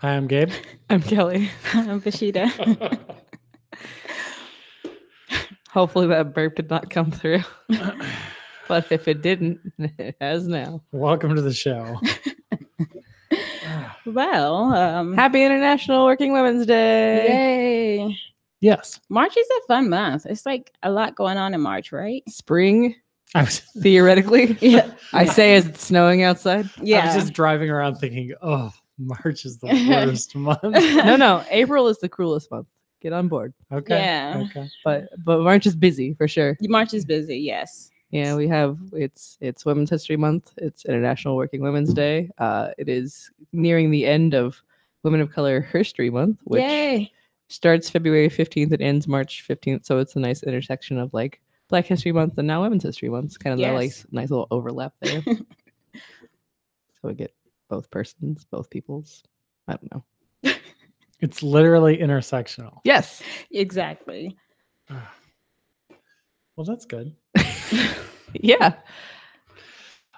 Hi, I'm Gabe. I'm Kelly. I'm Vashitta. Hopefully that burp did not come through. But if it didn't, it has now. Welcome to the show. Well, Happy International Working Women's Day. yay. Yes. March is a fun month. It's like a lot going on in March, right? Spring, I was theoretically. Yeah. I say as it's snowing outside. Yeah. I was just driving around thinking, oh, March is the worst month. No. April is the cruelest month. Get on board. Okay. Yeah. Okay. But March is busy for sure. March is busy, yes. Yeah, we have it's Women's History Month. It's International Working Women's Day. It is nearing the end of Women of Color History Month, which Yay. starts February 15th and ends March 15th. So it's a nice intersection of like Black History Month and now Women's History Month. It's kind of the like nice little overlap there. So we get both persons, both peoples. I don't know. It's literally intersectional. Yes. Exactly. Well, that's good. Yeah.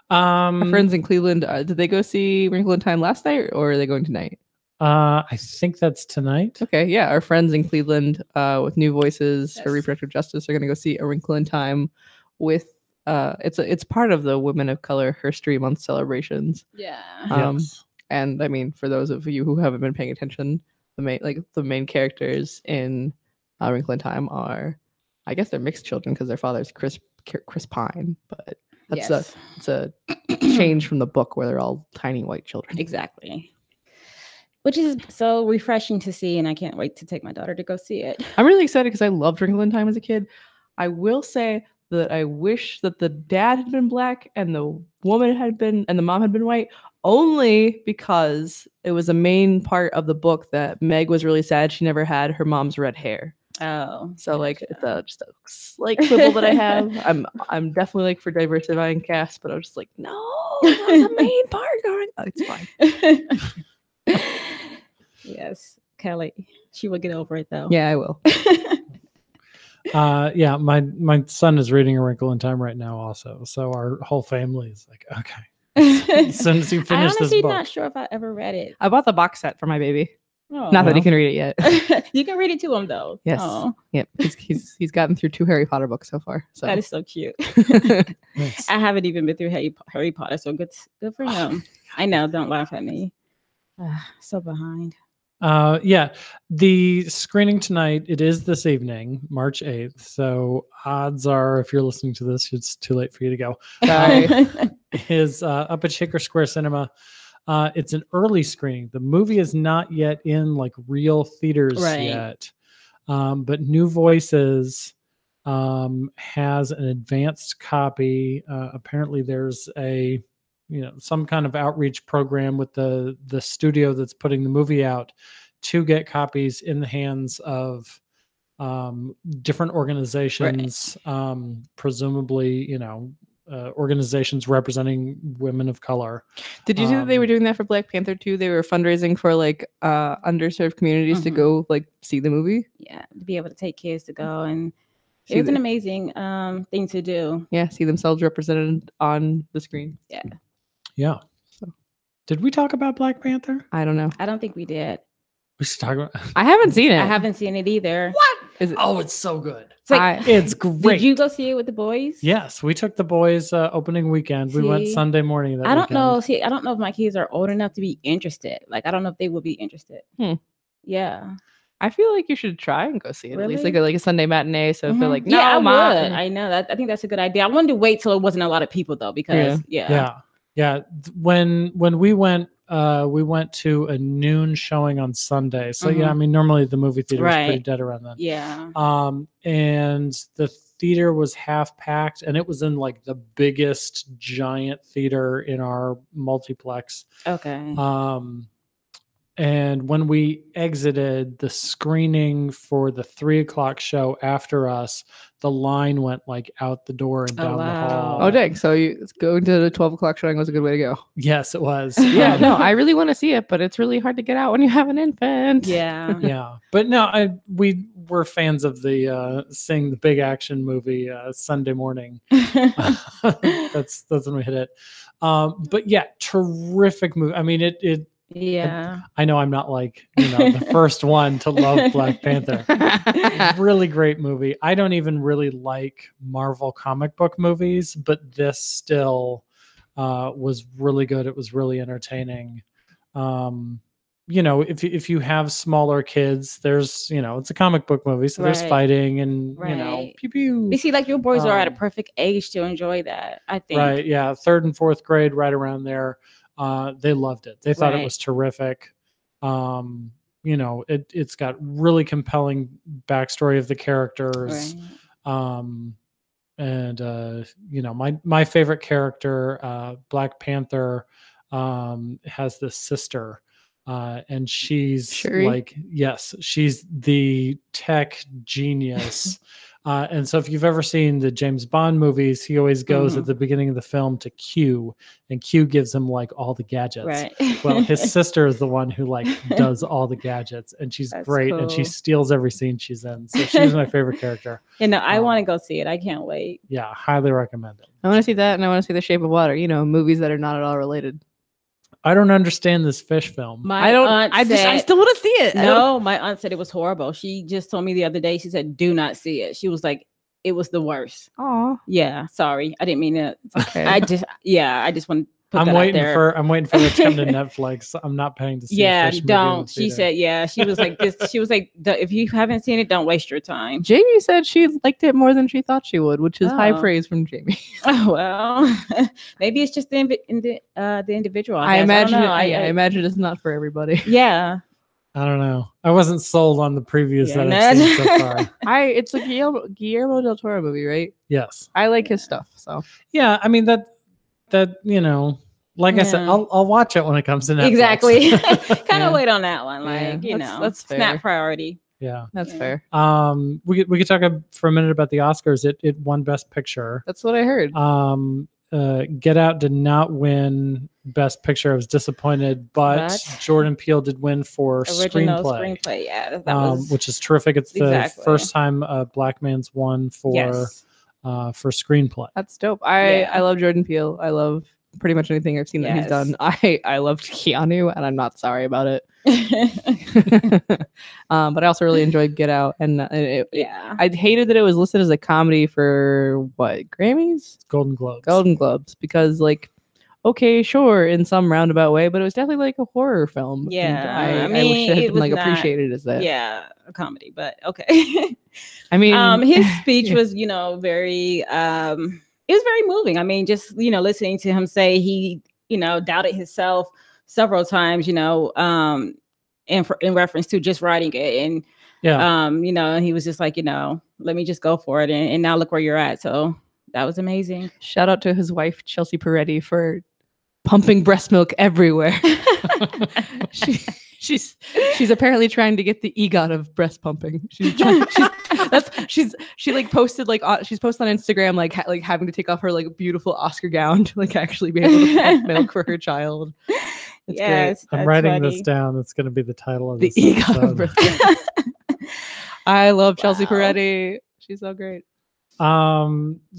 Our friends in Cleveland, did they go see Wrinkle in Time last night or are they going tonight? I think that's tonight. Okay, yeah. Our friends in Cleveland with New Voices for Reproductive Justice are going to go see A Wrinkle in Time with it's part of the Women of Color History Month celebrations. Yeah. Yes. And I mean, for those of you who haven't been paying attention, the main characters in A Wrinkle in Time are, I guess they're mixed children because their father's Chris Pine, but that's it's a change from the book where they're all tiny white children. Exactly. Which is so refreshing to see, and I can't wait to take my daughter to go see it. I'm really excited because I loved Wrinkle in Time as a kid. I will say that I wish that the dad had been black and the woman had been and the mom had been white, only because it was a main part of the book that Meg was really sad she never had her mom's red hair. Oh, so like it's just a slight quibble that I have. I'm definitely like for diversifying cast, but I was just like, no, that's the main part going. Oh, it's fine. Yes, Kelly. She will get over it though. Yeah, I will. Yeah, my son is reading A Wrinkle in Time right now also. So our whole family is like, okay. As soon as you finish this book. I'm not sure if I ever read it. I bought the box set for my baby. Oh, not that he can read it yet. You can read it to him though. Yes. Oh. Yep. He's gotten through 2 Harry Potter books so far. So that is so cute. Nice. I haven't even been through Harry Potter, so good for him. I know. Don't laugh at me. So behind. Yeah, the screening tonight, it is this evening, March 8th. So odds are, if you're listening to this, it's too late for you to go. Is up at Shaker Square Cinema. It's an early screening. The movie is not yet in like real theaters yet. But New Voices has an advanced copy. Apparently there's some kind of outreach program with the studio that's putting the movie out to get copies in the hands of different organizations, presumably, organizations representing women of color. Did you see that they were doing that for Black Panther too? They were fundraising for like underserved communities to go like see the movie. Yeah, to be able to take kids to go, and it was an amazing thing to do. Yeah, see themselves represented on the screen. Yeah. So, did we talk about Black Panther? I don't know. I don't think we did. We should talk about. I haven't seen it. I haven't seen it either. What? Is it? Oh, it's so good. It's great. Did you go see it with the boys? Yes, we took the boys opening weekend. We went Sunday morning. I don't know. See, I don't know if my kids are old enough to be interested. Like, I don't know if they will be interested. Yeah. I feel like you should try and go see it. Really? At least like a Sunday matinee. So if they're like, no, I Mom. would. I know that. I think that's a good idea. I wanted to wait till it wasn't a lot of people though, because Yeah. When we went to a noon showing on Sunday. So yeah, I mean, normally the movie theater is pretty dead around then. Yeah. And the theater was half packed, and it was in like the biggest giant theater in our multiplex. Okay. And when we exited the screening for the 3:00 show after us, the line went like out the door and down the hall. Oh, dang. So going to the 12:00 showing was a good way to go. Yes, it was. Yeah, no, I really want to see it, but it's really hard to get out when you have an infant. Yeah. Yeah. But no, we were fans of the seeing the big action movie Sunday morning. That's when we hit it. But yeah, terrific movie. I mean, it Yeah. I know I'm not like, the first one to love Black Panther. Really great movie. I don't even really like Marvel comic book movies, but this still was really good. It was really entertaining. If you have smaller kids, there's, it's a comic book movie, so there's Right. fighting and, Right. pew pew. You see, like your boys are at a perfect age to enjoy that, I think. Right. Yeah. 3rd and 4th grade, right around there. They loved it. They thought it Right. was terrific. It's got really compelling backstory of the characters. Right. My favorite character, Black Panther, has this sister, and she's Shuri? she's the tech genius. And so if you've ever seen the James Bond movies, he always goes at the beginning of the film to Q, and Q gives him like all the gadgets. Right. Well, his sister is the one who like does all the gadgets, and she's great, and she cool. steals every scene she's in. So she's my favorite character. I want to go see it. I can't wait. Yeah, highly recommend it. I want to see that, and I want to see The Shape of Water. Movies that are not at all related. I don't understand this fish film. I still want to see it. No, my aunt said it was horrible. She just told me the other day, she said, do not see it. She was like, it was the worst. Oh, yeah. Sorry. I didn't mean it. Okay. I just want to put I'm that waiting out there. for it to come to Netflix. I'm not paying to see a fish movie don't. in the She theater. said, yeah. She was like this. She was like, if you haven't seen it, don't waste your time. Jamie said she liked it more than she thought she would, which is high Oh. praise from Jamie. Oh, well, maybe it's just the individual. I imagine. don't know. I imagine it's not for everybody. Yeah. I don't know. I wasn't sold on the previews Yeah, that I've seen so far. It's a Guillermo del Toro movie, right? Yes. I like his stuff. So Yeah. I mean that like I said, I'll watch it when it comes to Netflix. Exactly. Kind Yeah. of wait on that one. Yeah, Like, that's it's not fair. priority. Yeah. that's fair. We could talk for a minute about the Oscars. It won Best Picture. That's what I heard. Get Out did not win Best Picture. I was disappointed, but Jordan Peele did win for Original screenplay. Yeah, that was which is terrific. It's the first time a Black man's won for screenplay. That's dope. I love Jordan Peele. I love pretty much anything I've seen that he's done. I loved Keanu, and I'm not sorry about it. But I also really enjoyed Get Out, and I hated that it was listed as a comedy for what, Grammys, Golden Globes, because like, okay, sure, in some roundabout way, but it was definitely like a horror film. Yeah, and I wish it had been like appreciated as that. Yeah, a comedy, but okay. I mean, his speech was, very it was very moving. I mean, just listening to him say he, doubted himself several times, in reference to just writing it, and he was just like, let me just go for it, and now look where you're at. So that was amazing. Shout out to his wife Chelsea Peretti for pumping breast milk everywhere. She's apparently trying to get the EGOT of breast pumping. She's posted she's posted on Instagram like having to take off her like beautiful Oscar gown to like actually be able to pump milk for her child. It's great. I'm writing this down. That's going to be the title of the this EGOT of episode. breast milk. I love Chelsea Peretti. She's so great.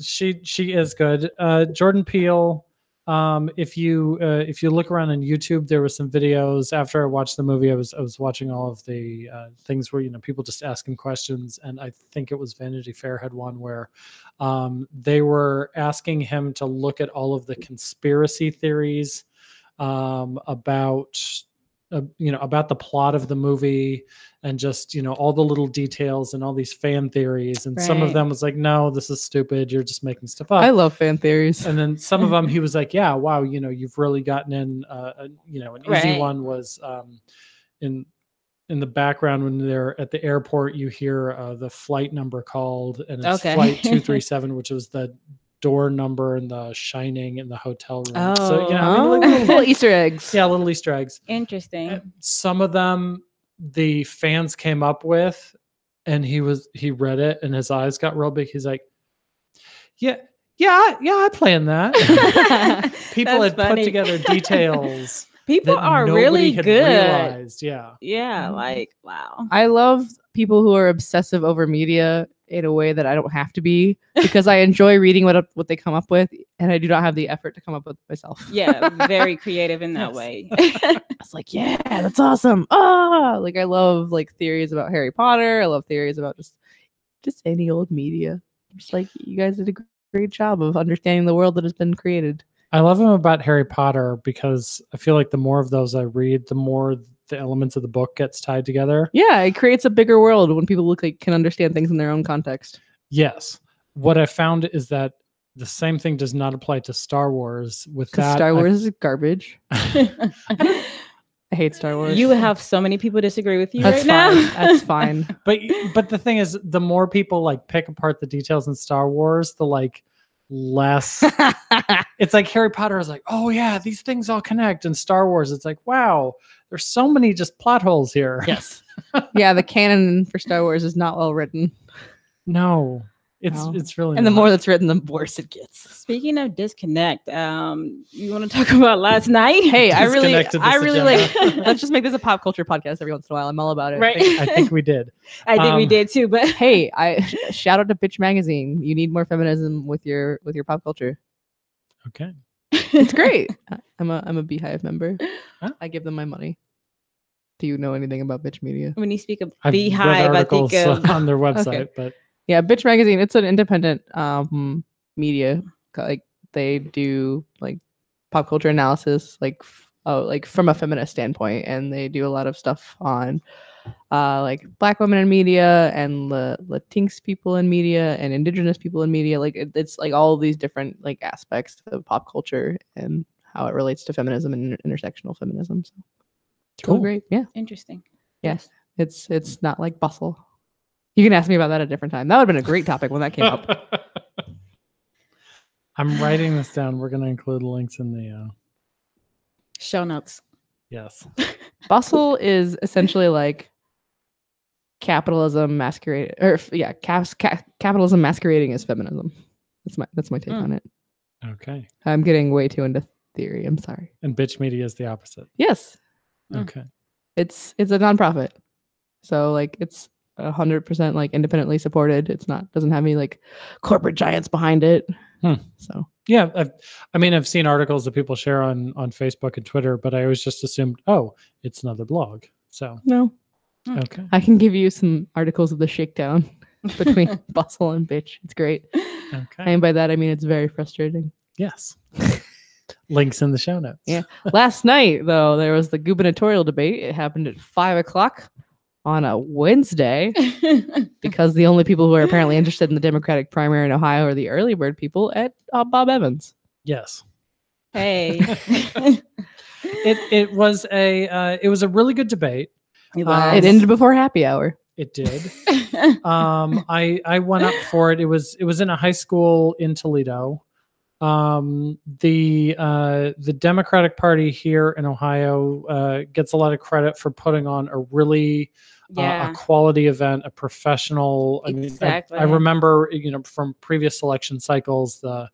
She is good. Jordan Peele. If you look around on YouTube, there were some videos after I watched the movie. I was watching all of the things where people just ask him questions, and I think it was Vanity Fair had one where they were asking him to look at all of the conspiracy theories about the plot of the movie, and just all the little details and all these fan theories, and some of them was like, no, this is stupid, you're just making stuff up. I love fan theories. And then some of them he was like, yeah, wow, you've really gotten in an easy one was in the background when they're at the airport, you hear the flight number called, and it's flight 237, which was the door number in The Shining in the hotel room. So little Easter eggs. Yeah, little Easter eggs. Interesting. And some of them the fans came up with, and he read it, and his eyes got real big. He's like, yeah, I planned that. People had put together details People that are nobody really had good. realized. Yeah. Yeah, like wow. I love people who are obsessive over media in a way that I don't have to be, because I enjoy reading what they come up with, and I do not have the effort to come up with myself. Yeah, very creative in that Yes. way. It's like, yeah, that's awesome. Like I love like theories about Harry Potter. I love theories about just any old media. Just like you guys did a great job of understanding the world that has been created. I love him about Harry Potter because I feel like the more of those I read, the more the elements of the book gets tied together. Yeah, it creates a bigger world when people can understand things in their own context. Yes. What I found is that the same thing does not apply to Star Wars. With Because that, Star Wars is garbage. I hate Star Wars. You have so many people disagree with you That's right fine. now. That's fine. but the thing is, the more people like pick apart the details in Star Wars, the like less it's like Harry Potter is like, oh yeah, these things all connect, and Star Wars it's like, wow, there's so many just plot holes here. Yes. Yeah, the canon for Star Wars is not well written. No, No. it's really And the not. more that's written, the worse it gets. Speaking of disconnect, you want to talk about last night? Hey, I really Disconnected this like agenda. let's just make this a pop culture podcast every once in a while. I'm all about it. Right. I think we did. I think we Um, did too, but Hey, I shout out to Bitch Magazine. You need more feminism with your pop culture. Okay. It's great. I'm a Beehive member. Huh? I give them my money. Do you know anything about Bitch Media? when you speak of I've read Beehive, I articles think of on their website, Okay. but Yeah, Bitch Magazine. It's an independent media. Like they do like pop culture analysis, like from a feminist standpoint, and they do a lot of stuff on like Black women in media and Latinx people in media and Indigenous people in media. Like it's like all of these different like aspects of pop culture and how it relates to feminism and intersectional feminism. So it's really Cool. great. Yeah, interesting. yeah. It's not like Bustle. You can ask me about that at a different time. That would have been a great topic when that came up. I'm writing this down. We're going to include links in the Show notes. yes. Bustle is essentially like capitalism masquerade, or capitalism masquerading as feminism. That's my take on it. Okay. I'm getting way too into theory. I'm sorry. And Bitch Media is the opposite. Yes, Okay. it's a nonprofit, so like it's 100% like independently supported. It's not doesn't have any like corporate giants behind it. So Yeah, I've seen articles that people share on Facebook and Twitter, but I always just assumed, oh, it's another blog. So no, okay. I can give you some articles of the shakedown between Bustle and Bitch. It's great. Okay. And by that I mean it's very frustrating. Yes. Links in the show notes. Yeah. Last night though, there was the gubernatorial debate. It happened at 5:00 on a Wednesday because the only people who are apparently interested in the Democratic primary in Ohio are the early bird people at Bob Evans. Yes. Hey. It was a really good debate. It ended before happy hour. It did. I went up for it. It was in a high school in Toledo. The Democratic Party here in Ohio gets a lot of credit for putting on a really a quality event, a professional. Exactly. I remember, from previous election cycles, the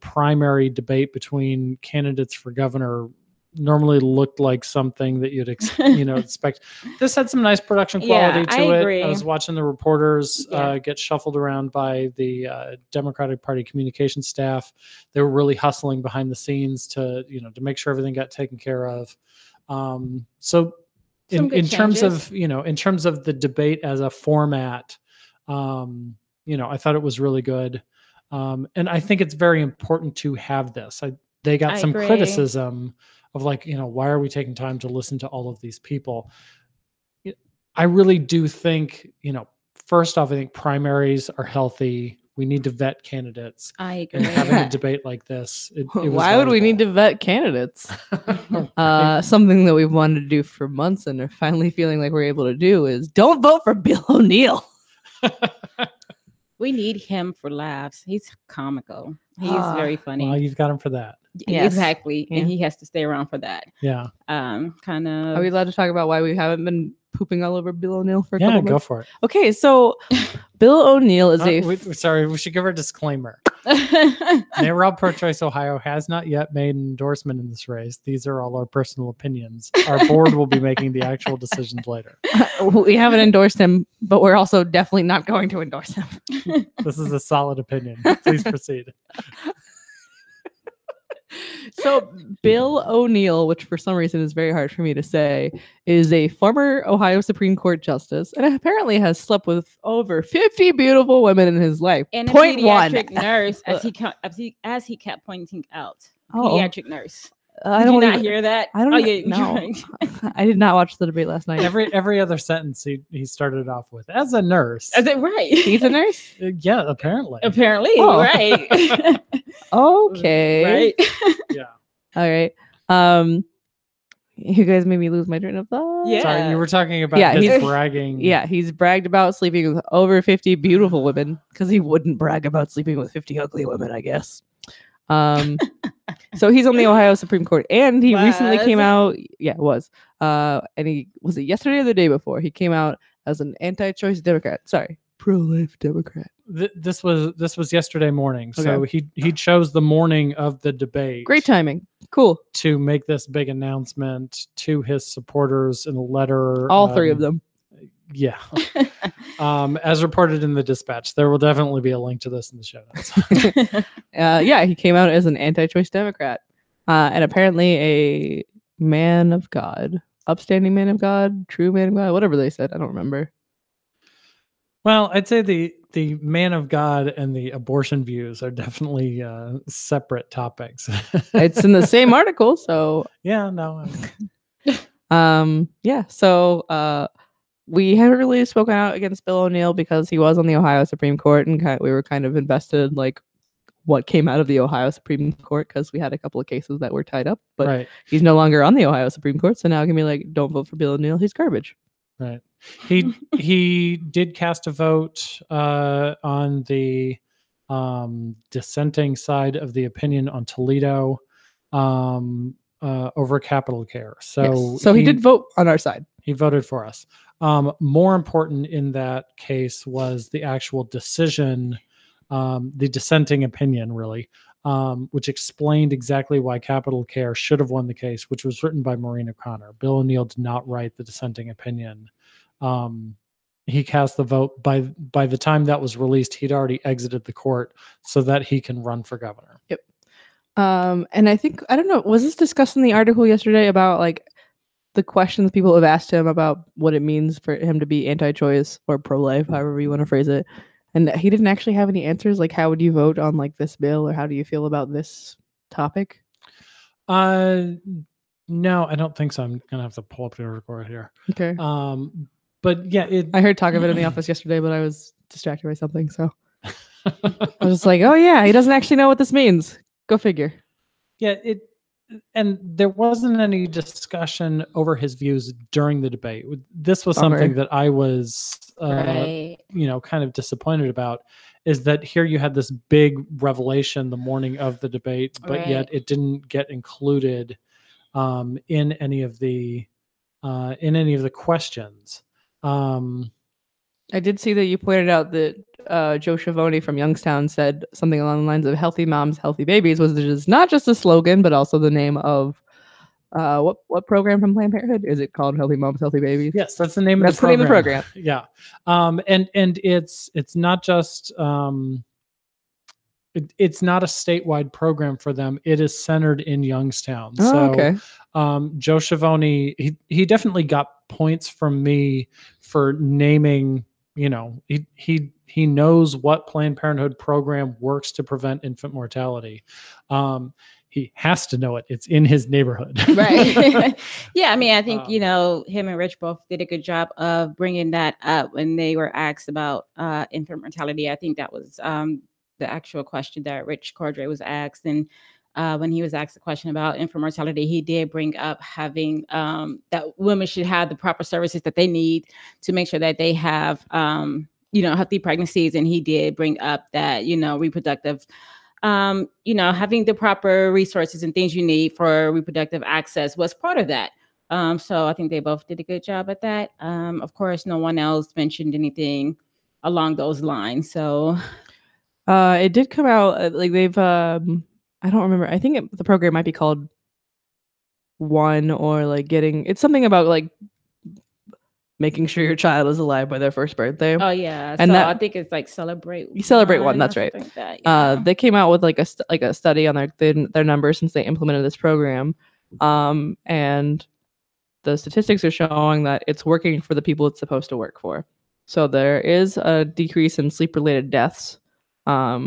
primary debate between candidates for governor normally looked like something that you'd expect. This had some nice production quality to it. agree. I was watching the reporters get shuffled around by the Democratic Party communication staff. They were really hustling behind the scenes to make sure everything got taken care of. So in terms of the debate as a format, I thought it was really good. And I think it's very important to have this. They got some criticism of why are we taking time to listen to all of these people? I really do think, first off, I think primaries are healthy. We need to vet candidates. I agree. And having a debate like this, why would we need to vet candidates? Something that we've wanted to do for months and are finally feeling like we're able to do is don't vote for Bill O'Neill. We need him for laughs. He's comical. He's very funny. Well, you've got him for that. Exactly. Yeah. And he has to stay around for that. Yeah. Kind of. Are we allowed to talk about why we haven't been pooping all over Bill O'Neill for a couple Yeah, months? go for it. Okay, so Bill O'Neill is sorry, we should give her a disclaimer. NARAL Pro-Choice Ohio has not yet made an endorsement in this race. These are all our personal opinions. Our board will be making the actual decisions later. We haven't endorsed him, but we're also definitely not going to endorse him. This is a solid opinion. Please proceed. So Bill O'Neill, which for some reason is very hard for me to say, is a former Ohio Supreme Court justice and apparently has slept with over 50 beautiful women in his life. And a Point pediatric one. nurse, as he kept pointing out. Oh. Pediatric nurse. I Did don't you not even hear that? I don't oh, even know. I did not watch the debate last night. Every other sentence he started off with, as a nurse. Is it right? He's a nurse? Yeah, apparently. Apparently, Oh. right. Okay. Right. Yeah. All right. You guys made me lose my train of thought. Yeah. Sorry, you were talking about his bragging. Yeah, he's bragged about sleeping with over 50 beautiful women because he wouldn't brag about sleeping with 50 ugly women, I guess. So he's on the Ohio Supreme Court, and he recently came out. Yeah, it was. And he was it yesterday or the day before? He came out as an anti-choice Democrat. Sorry, pro-life Democrat. This was yesterday morning. So he chose the morning of the debate. Great timing. Cool. To make this big announcement to his supporters in a letter. All three of them. Yeah. As reported in the Dispatch. There will definitely be a link to this in the show notes. Yeah, he came out as an anti-choice Democrat. And apparently a man of God. Upstanding man of God, true man of God, whatever they said. I don't remember. Well, I'd say the man of God and the abortion views are definitely separate topics. It's in the same article, so yeah, no. Yeah, so we haven't really spoken out against Bill O'Neill because he was on the Ohio Supreme Court, and we were kind of invested like what came out of the Ohio Supreme Court because we had a couple of cases that were tied up, but he's no longer on the Ohio Supreme Court, so now it can be like, don't vote for Bill O'Neill, he's garbage. Right. He did cast a vote on the dissenting side of the opinion on Toledo over capital care. So he did vote on our side. He voted for us. More important in that case was the actual decision, the dissenting opinion, really, which explained exactly why capital care should have won the case, which was written by Maureen O'Connor. Bill O'Neill did not write the dissenting opinion. He cast the vote. By the time that was released, he'd already exited the court so that he can run for governor. Yep. And I think, I don't know, was this discussed in the article yesterday about like the questions people have asked him about what it means for him to be anti-choice or pro-life, however you want to phrase it. And he didn't actually have any answers. Like, how would you vote on like this bill, or how do you feel about this topic? No, I don't think so. I'm gonna have to pull up the record here. Okay. But yeah, I heard talk of it in the office yesterday, but I was distracted by something. So I was just like, oh yeah, he doesn't actually know what this means. Go figure. Yeah, and there wasn't any discussion over his views during the debate. This was something that I was, kind of disappointed about, is that here you had this big revelation the morning of the debate, but yet it didn't get included in any of the questions. I did see that you pointed out that Joe Schiavoni from Youngstown said something along the lines of "Healthy Moms, Healthy Babies" was just not just a slogan, but also the name of what program from Planned Parenthood? Is it called Healthy Moms, Healthy Babies? Yes, that's the name of the program. That's the name of the program. Yeah, and it's not just it's not a statewide program for them. It is centered in Youngstown. Joe Schiavoni, he definitely got points from me for naming. He knows what Planned Parenthood program works to prevent infant mortality. He has to know it. It's in his neighborhood. Right. Yeah. I mean, I think, him and Rich both did a good job of bringing that up when they were asked about infant mortality. I think that was the actual question that Richard Cordray was asked. And when he was asked a question about infant mortality, he did bring up having that women should have the proper services that they need to make sure that they have, healthy pregnancies. And he did bring up that, reproductive having the proper resources and things you need for reproductive access was part of that. So I think they both did a good job at that. Of course, no one else mentioned anything along those lines. So it did come out like they've I don't remember. I think the program might be called One, or like it's something about like making sure your child is alive by their first birthday. Oh yeah, and so I think it's like celebrate. You celebrate one. That's right. Like that, yeah. They came out with like a study on their numbers since they implemented this program, and the statistics are showing that it's working for the people it's supposed to work for. So there is a decrease in sleep-related deaths, but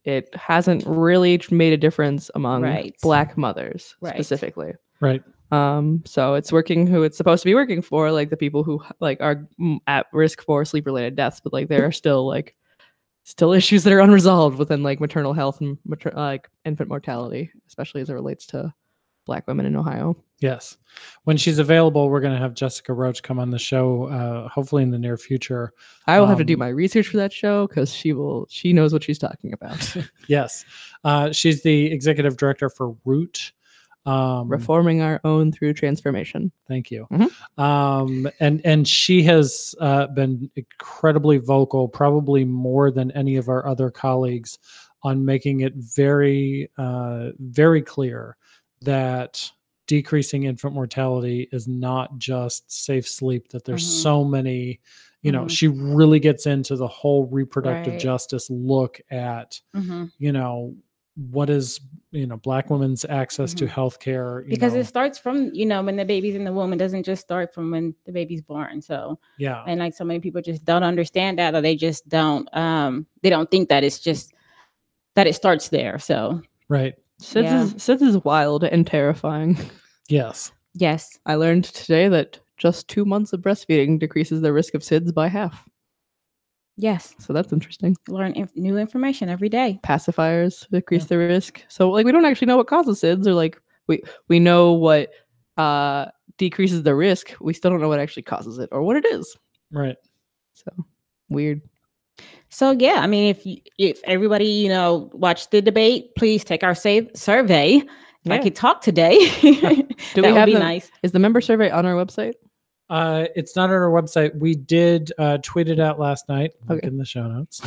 it hasn't really made a difference among Black mothers specifically. Right. So it's working who it's supposed to be working for, like the people who like are at risk for sleep-related deaths, but like there are still issues that are unresolved within like maternal health and like infant mortality, especially as it relates to Black women in Ohio. Yes. When she's available, we're going to have Jessica Roach come on the show, hopefully in the near future. I will have to do my research for that show because she knows what she's talking about. Yes. She's the executive director for Root. Reforming our own through transformation. Thank you. Mm-hmm. And she has been incredibly vocal, probably more than any of our other colleagues, on making it very, very clear that decreasing infant mortality is not just safe sleep, that there's so many, she really gets into the whole reproductive justice look at, what is, Black women's access to healthcare. Because it starts from, when the baby's in the womb. It doesn't just start from when the baby's born. So, yeah. And like so many people just don't understand that, or they just don't, they don't think that it's just, that it starts there. So, right. SIDS is wild and terrifying. Yes. Yes. I learned today that just 2 months of breastfeeding decreases the risk of SIDS by half. Yes. So that's interesting. Learn new information every day. Pacifiers decrease the risk. So like we don't actually know what causes SIDS, or like we know what decreases the risk. We still don't know what actually causes it or what it is. Right. So weird. So yeah, I mean, if everybody watched the debate, please take our survey. If I could talk today, Do we have nice. Is the member survey on our website? It's not on our website. We did tweet it out last night. Link in the show notes.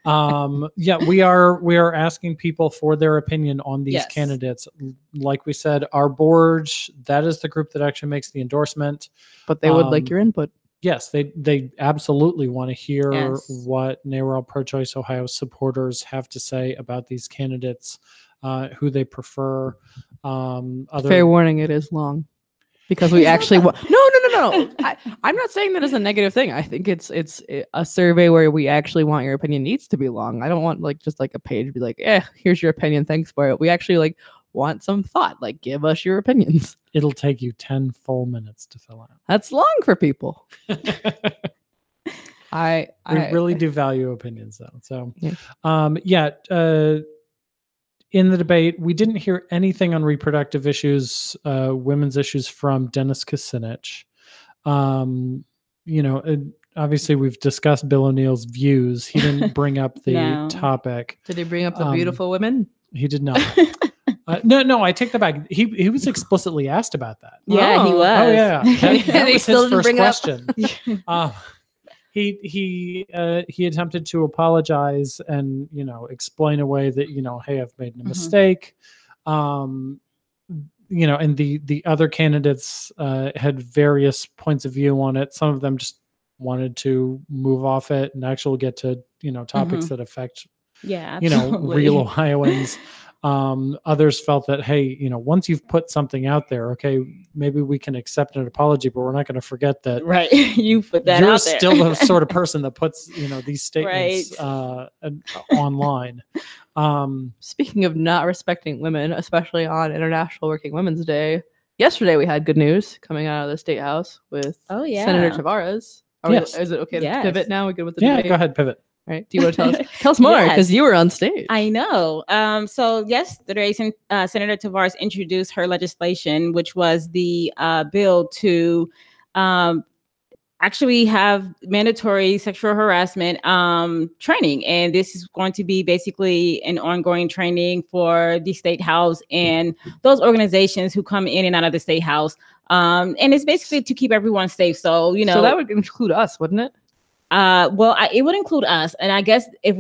We are asking people for their opinion on these candidates. Like we said, our board, that is the group that actually makes the endorsement. But they would like your input. Yes, they absolutely want to hear what NARAL Pro-Choice Ohio supporters have to say about these candidates, who they prefer. Fair warning, it is long. Because we actually no. I'm not saying that as a negative thing. I think it's a survey where we actually want your opinion needs to be long. I don't want just like a page to be like, here's your opinion, thanks for it. We actually want some thought. Like, give us your opinions. It'll take you 10 full minutes to fill out. That's long for people. I really do value opinions though. So in the debate, we didn't hear anything on reproductive issues, women's issues from Dennis Kucinich. Obviously we've discussed Bill O'Neill's views. He didn't bring up the topic. Did he bring up the beautiful women? He did not. No, I take that back. He was explicitly asked about that. Yeah, he was. Oh yeah, that was his first question. He attempted to apologize and explain away that hey, I've made a mistake. And the other candidates had various points of view on it. Some of them just wanted to move off it and actually get to topics that affect real Ohioans. Others felt that, hey, once you've put something out there, okay, maybe we can accept an apology, but we're not going to forget that. Right. You put that you're out there. still the sort of person that puts, these statements online. Speaking of not respecting women, especially on International Working Women's Day, yesterday we had good news coming out of the State House with Senator Tavares. Is it okay to pivot now? We good with the debate? Yeah, go ahead, pivot. Right. Do you want to tell us more? Because you were on stage. I know. So yesterday, Senator Tavares introduced her legislation, which was the bill to actually have mandatory sexual harassment training. And this is going to be basically an ongoing training for the State House and those organizations who come in and out of the State House. And it's basically to keep everyone safe. So, so that would include us, wouldn't it? It would include us. And I guess it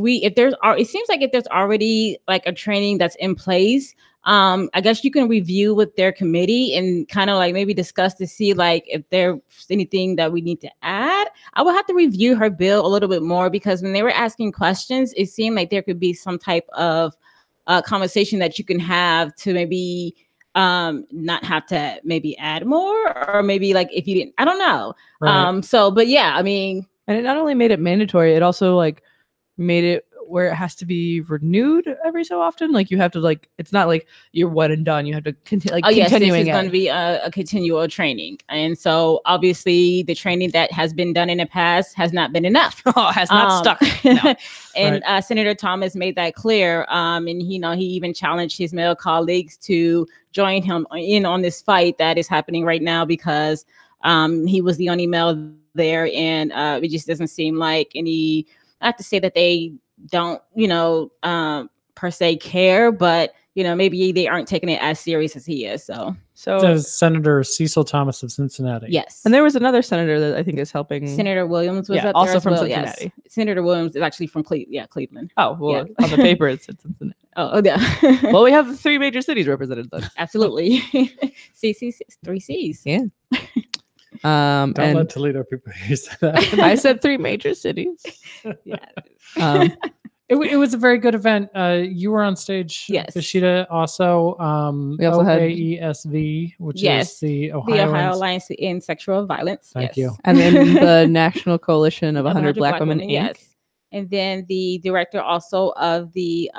seems like if there's already like a training that's in place, I guess you can review with their committee and kind of like maybe discuss to see like if there's anything that we need to add. I will have to review her bill a little bit more, because when they were asking questions, it seemed like there could be some type of conversation that you can have to maybe not have to maybe add more, or maybe like if you didn't, I don't know. Right. But yeah, I mean, and it not only made it mandatory, it also like made it where it has to be renewed every so often. Like you have to like, it's not like you're one and done. You have to continue. Like, yes, this is going to be a continual training, and so obviously the training that has been done in the past has not been enough. Has not stuck. No. And Senator Thomas made that clear. And he even challenged his male colleagues to join him in on this fight that is happening right now, because he was the only male there, and it just doesn't seem like any. I have to say that they don't, per se care, but maybe they aren't taking it as serious as he is. So Senator Cecil Thomas of Cincinnati. Yes, and there was another senator that I think is helping. Senator Williams was up also there as from well. Cincinnati. Yes. Senator Williams is actually from Cleveland. Oh well, on the paper it said Cincinnati. Oh yeah. Well, we have the 3 major cities represented then. Absolutely. CCC, 3 C's. Yeah. Don't let Toledo people use that. I said 3 major cities. Yeah. It was a very good event. You were on stage. Yes. Vashitta also. We also had OAESV, which is the Ohio Alliance to End Sexual Violence. Thank you. And then the National Coalition of 100 Black Women, Inc. Yes. And then the director also of the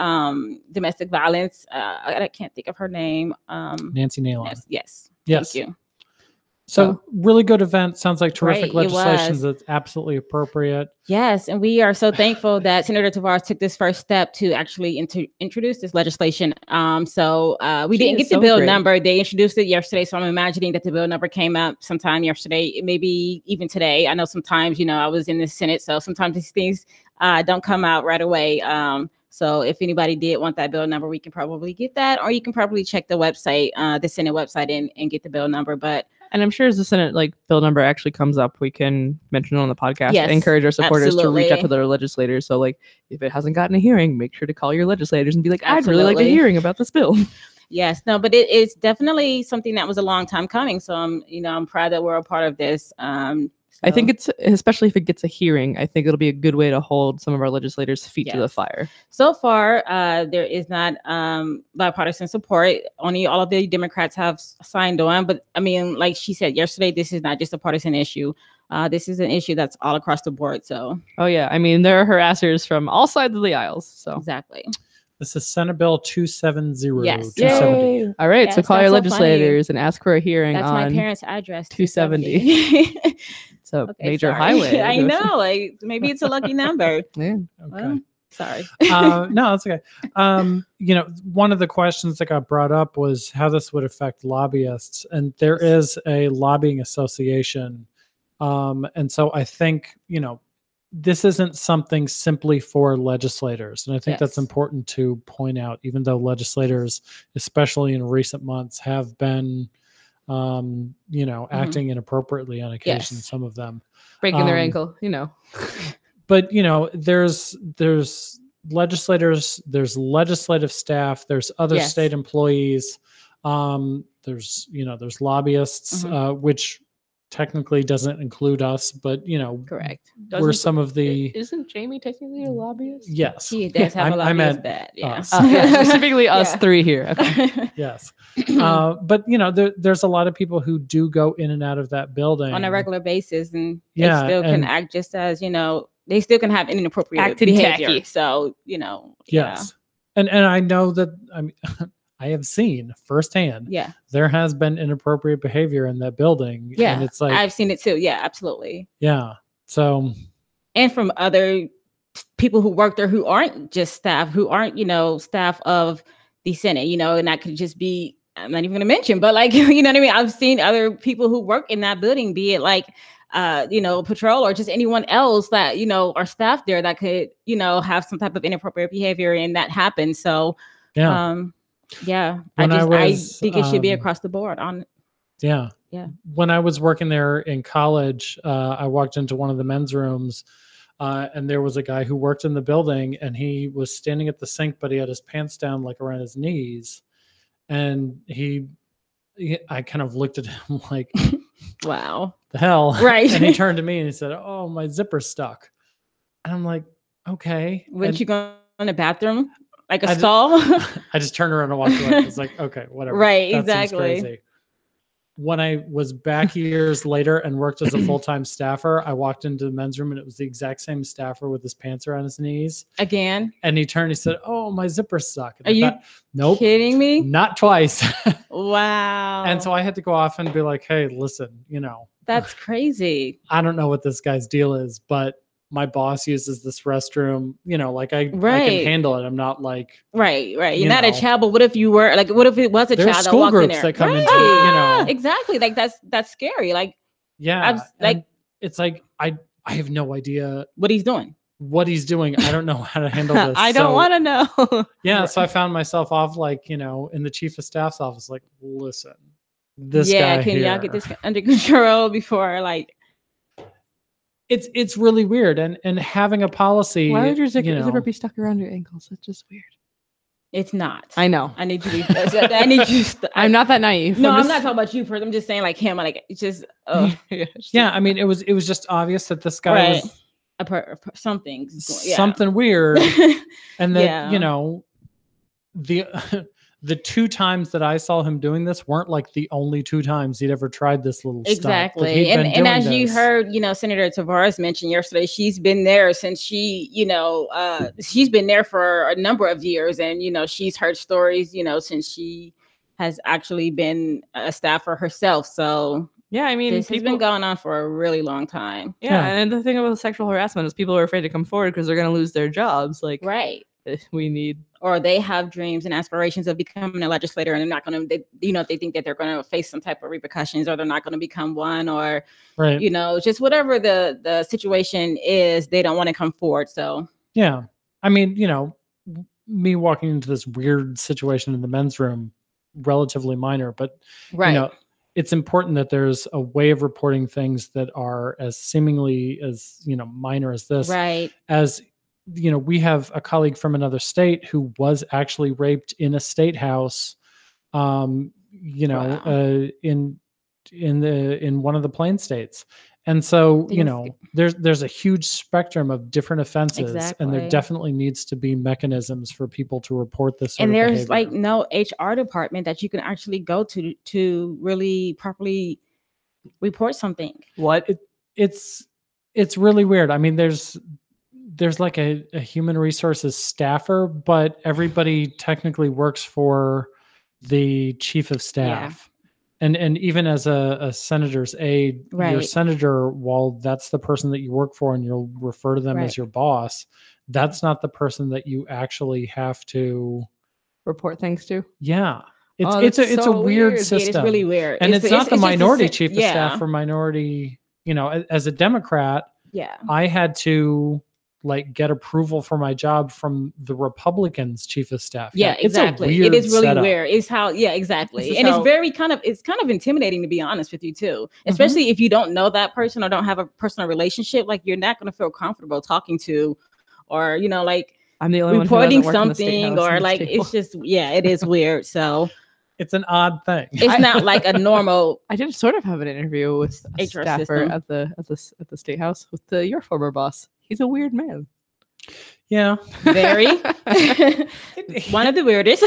domestic violence. I can't think of her name. Nancy Nalon. Yes. Yes. Thank you. So really good event. Sounds like terrific Right, legislation that's absolutely appropriate. Yes, and we are so thankful that Senator Tavares took this first step to actually introduce this legislation. We didn't get the bill number. They introduced it yesterday, so I'm imagining that the bill number came up sometime yesterday, maybe even today. I know sometimes, I was in the Senate, so sometimes these things don't come out right away. So if anybody did want that bill number, we can probably get that, or you can probably check the website, the Senate website, and get the bill number. And I'm sure as the Senate bill number actually comes up, we can mention it on the podcast. Yes, encourage our supporters absolutely. to reach out to their legislators. So if it hasn't gotten a hearing, make sure to call your legislators and be like, I'd really like a hearing about this bill. Yes, no, but it's definitely something that was a long time coming. So I'm proud that we're a part of this. I think it's, especially if it gets a hearing, I think it'll be a good way to hold some of our legislators' feet to the fire. So far, there is not bipartisan support. Only all of the Democrats have signed on. But I mean, like she said yesterday, this is not just a partisan issue. This is an issue that's all across the board. So. Oh, yeah. I mean, there are harassers from all sides of the aisles. So exactly. This is Senate Bill 270. Yes. 270. All right. So call your legislators and ask for a hearing on my parents' address. 270. So major highway. I know. Like maybe it's a lucky number. Yeah. Okay. Well, sorry. No, that's okay. One of the questions that got brought up was how this would affect lobbyists, and there is a lobbying association, and so I think this isn't something simply for legislators. And I think that's important to point out, even though legislators, especially in recent months, have been, acting inappropriately on occasion, some of them. Breaking their ankle, But, there's legislators, there's legislative staff, there's other state employees, there's lobbyists, which technically doesn't include us, but correct. We're some of the. Isn't Jamie technically a lobbyist? Yes, he does have a lobbyist. Specifically us 3 here. Okay. Yes, but there's a lot of people who do go in and out of that building on a regular basis, and they still can act just as they still can have inappropriate behavior. Tacky. So yes, and I know that I have seen firsthand. Yeah, there has been inappropriate behavior in that building. Yeah, and it's like I've seen it too. Yeah, absolutely. Yeah. So, and from other people who work there who aren't just staff, who aren't staff of the Senate, and that could just be. I'm not even going to mention, but what I mean. I've seen other people who work in that building, be it patrol or just anyone else that, are staff there that could, have some type of inappropriate behavior and that happens. So, I think it should be across the board on. Yeah. When I was working there in college, I walked into one of the men's rooms and there was a guy who worked in the building and he was standing at the sink, but he had his pants down like around his knees. And I kind of looked at him like, wow, the hell. Right. And he turned to me and he said, oh, my zipper's stuck. And I'm like, okay. Wouldn't you go in the bathroom? Like a stall? I just turned around and walked away. I was like, okay, whatever. Right, that exactly. Seems crazy. When I was back years later and worked as a full-time staffer, I walked into the men's room and it was the exact same staffer with his pants around his knees. Again? And he turned and he said, oh, my zipper's stuck. And Are you nope, kidding me? Not twice. Wow. And so I had to go off and be like, hey, listen, That's crazy. I don't know what this guy's deal is, but my boss uses this restroom, I can handle it. I'm not like right. You're not a child, but what if you were what if it was a child that walked in there? That come into, exactly. Like that's scary. Like it's like I have no idea what he's doing. I don't know how to handle this. I don't want to know. Yeah. So I found myself off in the chief of staff's office, like, listen, this guy can here, y'all get this under control before It's really weird, and having a policy. Why would your zipper be stuck around your ankles? It's just weird. It's not. I know. I need you to be. I need you. I'm not that naive. No, I'm not talking about you first. I'm just saying like him. Like it's just. Yeah, I mean, it was just obvious that this guy was something weird, and that the two times that I saw him doing this weren't like the only two times he'd ever tried this little exactly. stuff. And as you heard, Senator Tavares mention yesterday, she's been there since she's been there for a number of years, and she's heard stories, since she has actually been a staffer herself. So yeah, I mean, this has been going on for a really long time. Yeah, and the thing about sexual harassment is people are afraid to come forward because they're going to lose their jobs. Like, right. Or they have dreams and aspirations of becoming a legislator, and they're not going to, they think that they're going to face some type of repercussions, or they're not going to become one, or, just whatever the situation is, they don't want to come forward. So, yeah. I mean, me walking into this weird situation in the men's room, relatively minor, but, it's important that there's a way of reporting things that are as seemingly as, minor as this. Right. As we have a colleague from another state who was actually raped in a state house, in one of the Plain states. And so, there's a huge spectrum of different offenses, and there definitely needs to be mechanisms for people to report this sort of behavior. Like no HR department that you can actually go to really properly report something. What? It's really weird. I mean, there's like a human resources staffer, but everybody technically works for the chief of staff. And even as a senator's aide, your senator, while that's the person that you work for and you'll refer to them as your boss, that's not the person that you actually have to report things to. Yeah. It's a weird system. It's really weird. And it's not the minority chief of staff or minority, as a Democrat, I had to get approval for my job from the Republicans chief of staff. Yeah, exactly. It is really weird. It's how, exactly. And it's kind of intimidating, to be honest with you too, especially if you don't know that person or don't have a personal relationship. Like you're not going to feel comfortable talking to, or, I'm the only reporting one something, or like, it's just, it is weird. So it's an odd thing. It's not like a normal. I did sort of have an interview with a HR staffer system at the state house with your former boss. He's a weird man. Yeah. Very. One of the weirdest.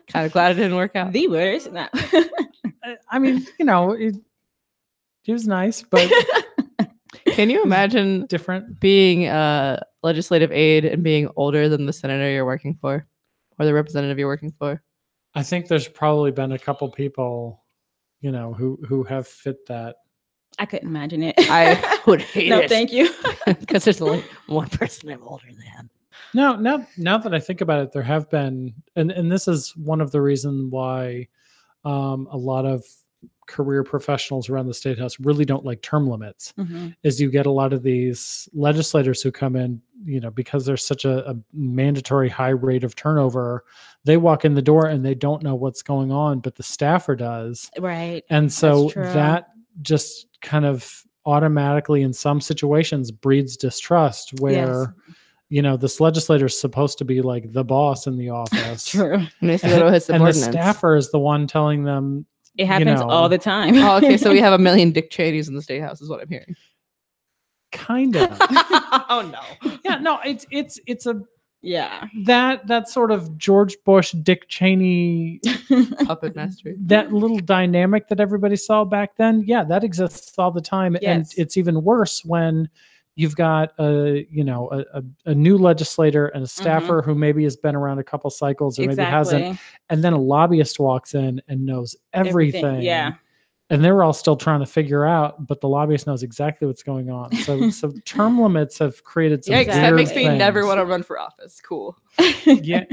Kind of glad it didn't work out. The weirdest. No. I mean, he was nice, but can you imagine different being a legislative aide and being older than the senator you're working for or the representative you're working for? I think there's probably been a couple people, who have fit that. I couldn't imagine it. I would hate it. No, thank you. Because there's only one person I'm older than. No, now that I think about it, there have been, and this is one of the reasons why a lot of career professionals around the state house really don't like term limits. Mm-hmm. Is you get a lot of these legislators who come in, because there's such a mandatory high rate of turnover, they walk in the door and they don't know what's going on, but the staffer does. Right. And so That's true. that just kind of automatically in some situations breeds distrust where, this legislator is supposed to be like the boss in the office. True. And the staffer is the one telling them. It happens all the time. Oh, okay, so we have a million Dick Cheneys in the state house is what I'm hearing. Kind of. Oh no. Yeah, no, it's a yeah. That sort of George Bush, Dick Cheney puppet master. That little dynamic that everybody saw back then, yeah, that exists all the time. Yes. And it's even worse when you've got a new legislator and a staffer who maybe has been around a couple cycles or maybe hasn't, and then a lobbyist walks in and knows everything. Yeah. And they're all still trying to figure out, but the lobbyist knows exactly what's going on. So term limits have created some. Yeah, that makes me things. never want to run for office. Cool. Yeah.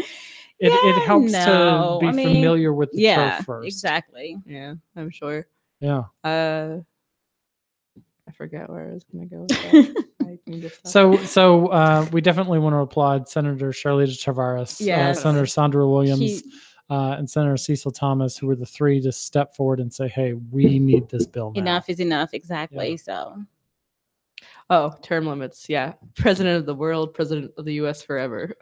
It helps to be familiar with the turf first. Exactly. Yeah, I'm sure. Yeah. I forget where I was going to go with that. So we definitely want to applaud Senator Charlita Tavares, Senator Sandra Williams, and Senator Cecil Thomas, who were the three to step forward and say, hey, we need this bill now. Enough is enough. Exactly. Yeah. So. Term limits. Yeah. President of the world, president of the U.S. forever.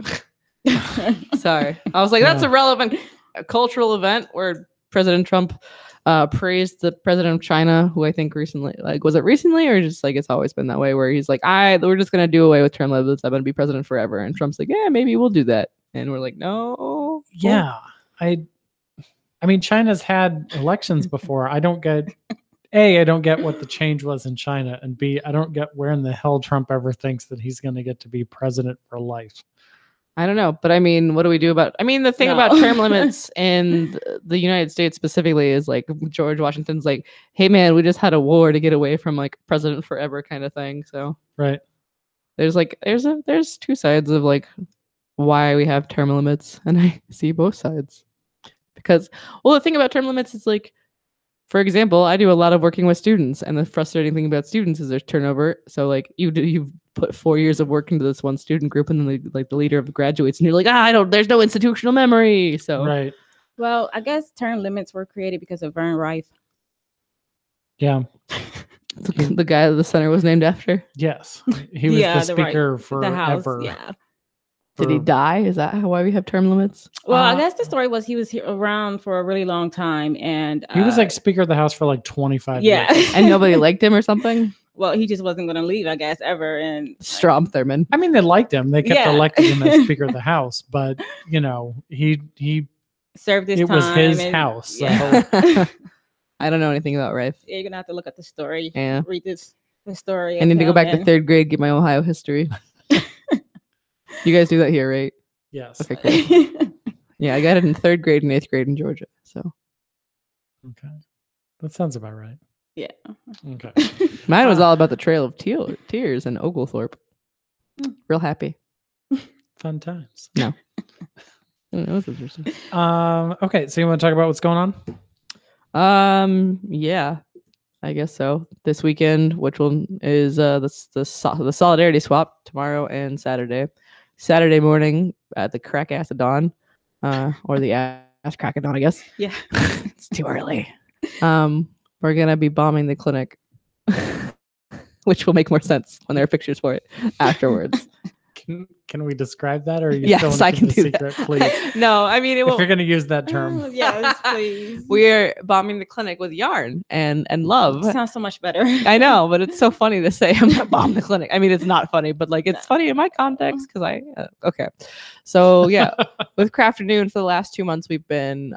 Sorry. I was like, that's a relevant cultural event where President Trump praised the president of China, who I think recently, was it recently or just it's always been that way where he's like, we're just going to do away with term limits. I'm going to be president forever. And Trump's like, yeah, maybe we'll do that. And we're like, no. Yeah. I mean, China's had elections before. I don't get what the change was in China, and B, I don't get where in the hell Trump ever thinks that he's going to get to be president for life. I don't know, but I mean, what do we do about? I mean, the thing about term limits in the United States specifically is George Washington's like, "Hey, man, we just had a war to get away from president forever kind of thing." So right, there's two sides of why we have term limits, and I see both sides. Because, the thing about term limits is for example, I do a lot of working with students, and the frustrating thing about students is there's turnover. So you've put 4 years of work into this one student group, and then the leader of the graduates, and you're like, there's no institutional memory. So right. Well, I guess term limits were created because of Vern Rife. Yeah. The guy that the center was named after. Yes, he was the speaker forever. The House, yeah. Did he die? Is that why we have term limits? Well, I guess the story was he was around for a really long time, and he was Speaker of the House for 25 years. And nobody liked him or something. Well, he just wasn't going to leave, I guess, ever. And Strom Thurmond. I mean, they liked him. They kept electing him as Speaker of the House, but he served his time. It was his house. Yeah. So. I don't know anything about Rife. Yeah, you're gonna have to look at the story. Yeah. Read the story. I need to go back to third grade, get my Ohio history. You guys do that here, right? Yes. Okay, cool. Yeah, I got it in third grade and eighth grade in Georgia. So. Okay. That sounds about right. Yeah. Okay. Mine was all about the Trail of Tears in Oglethorpe. Real happy. Fun times. No. That was interesting. Okay, so you want to talk about what's going on? Yeah, I guess so. This weekend, which is the Solidarity Swap tomorrow and Saturday. Saturday morning at the crack ass of dawn, or the ass crack of dawn, I guess. Yeah, it's too early. We're gonna be bombing the clinic, which will make more sense when there are pictures for it afterwards. Can we describe that, or are you yes, I can do secret, that. Please? No, I mean, if you're going to use that term, yes, please. We're bombing the clinic with yarn and love. It sounds so much better. I know, but it's so funny to say I'm going to bomb the clinic. I mean, it's not funny, but it's funny in my context because okay. So yeah, with Crafternoon for the last 2 months, we've been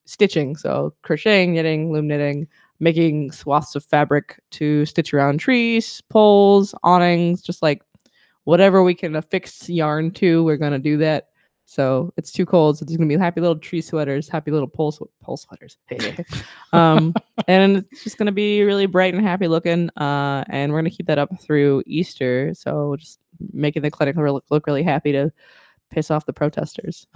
stitching, so crocheting, knitting, loom knitting, making swaths of fabric to stitch around trees, poles, awnings, just whatever we can affix yarn to, we're going to do that. So it's too cold. So there's going to be happy little tree sweaters, happy little pole sweaters. And it's just going to be really bright and happy looking. And we're going to keep that up through Easter. So just making the clinic look really happy to piss off the protesters.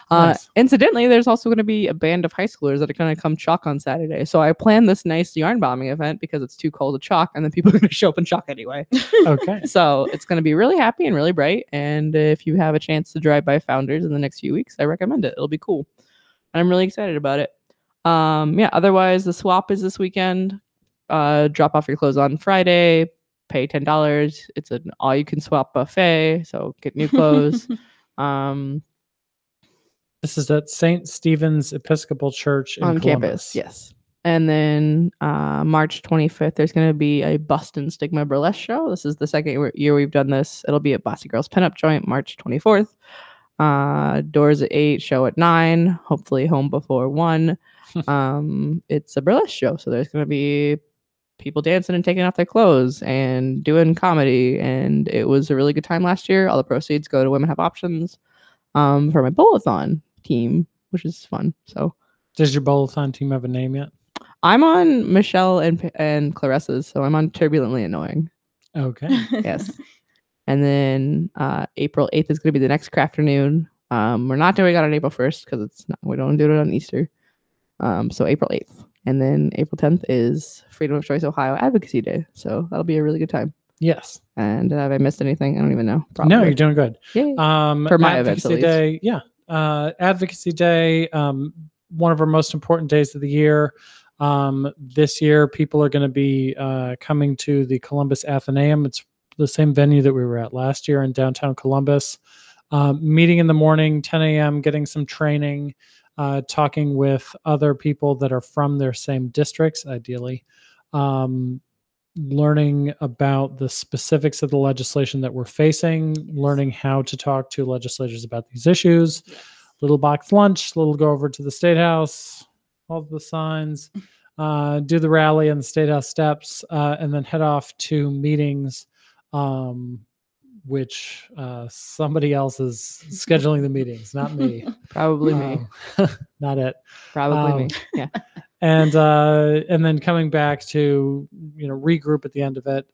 Nice. Incidentally, there's also going to be a band of high schoolers that are going to come chalk on Saturday. So I planned this nice yarn bombing event because it's too cold to chalk, and then people are going to show up and chalk anyway. Okay. So it's going to be really happy and really bright. And if you have a chance to drive by Founders in the next few weeks, I recommend it. It'll be cool. And I'm really excited about it. Yeah. Otherwise, the swap is this weekend. Drop off your clothes on Friday. Pay $10. It's an all-you-can swap buffet. So get new clothes. This is at St. Stephen's Episcopal Church in On Columbus. campus, yes. And then March 25th, there's going to be a Boston Stigma Burlesque show. This is the second year we've done this. It'll be at Bossy Girls Pinup Joint, March 24th. Doors at 8, show at 9. Hopefully home before 1. It's a burlesque show, so there's going to be people dancing and taking off their clothes and doing comedy. And it was a really good time last year. All the proceeds go to Women Have Options for my bowl-a-thon team, which is fun. So, does your bowl-a-thon team have a name yet? I'm on Michelle and Clarissa's, so I'm on Turbulently Annoying. Okay. Yes. And then April 8th is going to be the next Crafternoon. We're not doing it on April 1st because we don't do it on Easter. So April 8th. And then April 10th is Freedom of Choice Ohio Advocacy Day. So that'll be a really good time. Yes. And have I missed anything? I don't even know. Probably. No, you're doing good. Yay. For my Advocacy Day, yeah. Advocacy Day, one of our most important days of the year. This year, people are going to be coming to the Columbus Athenaeum. It's the same venue that we were at last year in downtown Columbus. Meeting in the morning, 10 a.m., getting some training, talking with other people that are from their same districts, ideally, learning about the specifics of the legislation that we're facing, learning how to talk to legislators about these issues. Yes. Little box lunch, little go over to the State House, all the signs, do the rally on the State House steps, and then head off to meetings, which somebody else is scheduling the meetings, not me. Probably me. Not it. Probably me. Yeah. And then coming back to regroup at the end of it.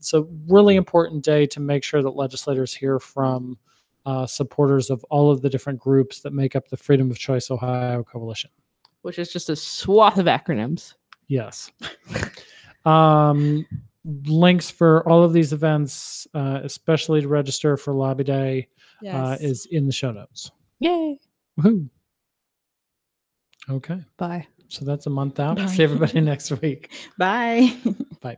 So really important day to make sure that legislators hear from supporters of all of the different groups that make up the Freedom of Choice Ohio Coalition, which is just a swath of acronyms. Yes. Links for all of these events, especially to register for Lobby Day, is in the show notes. Yay! Woohoo! Okay. Bye. So that's a month out. Bye. See everybody next week. Bye. Bye.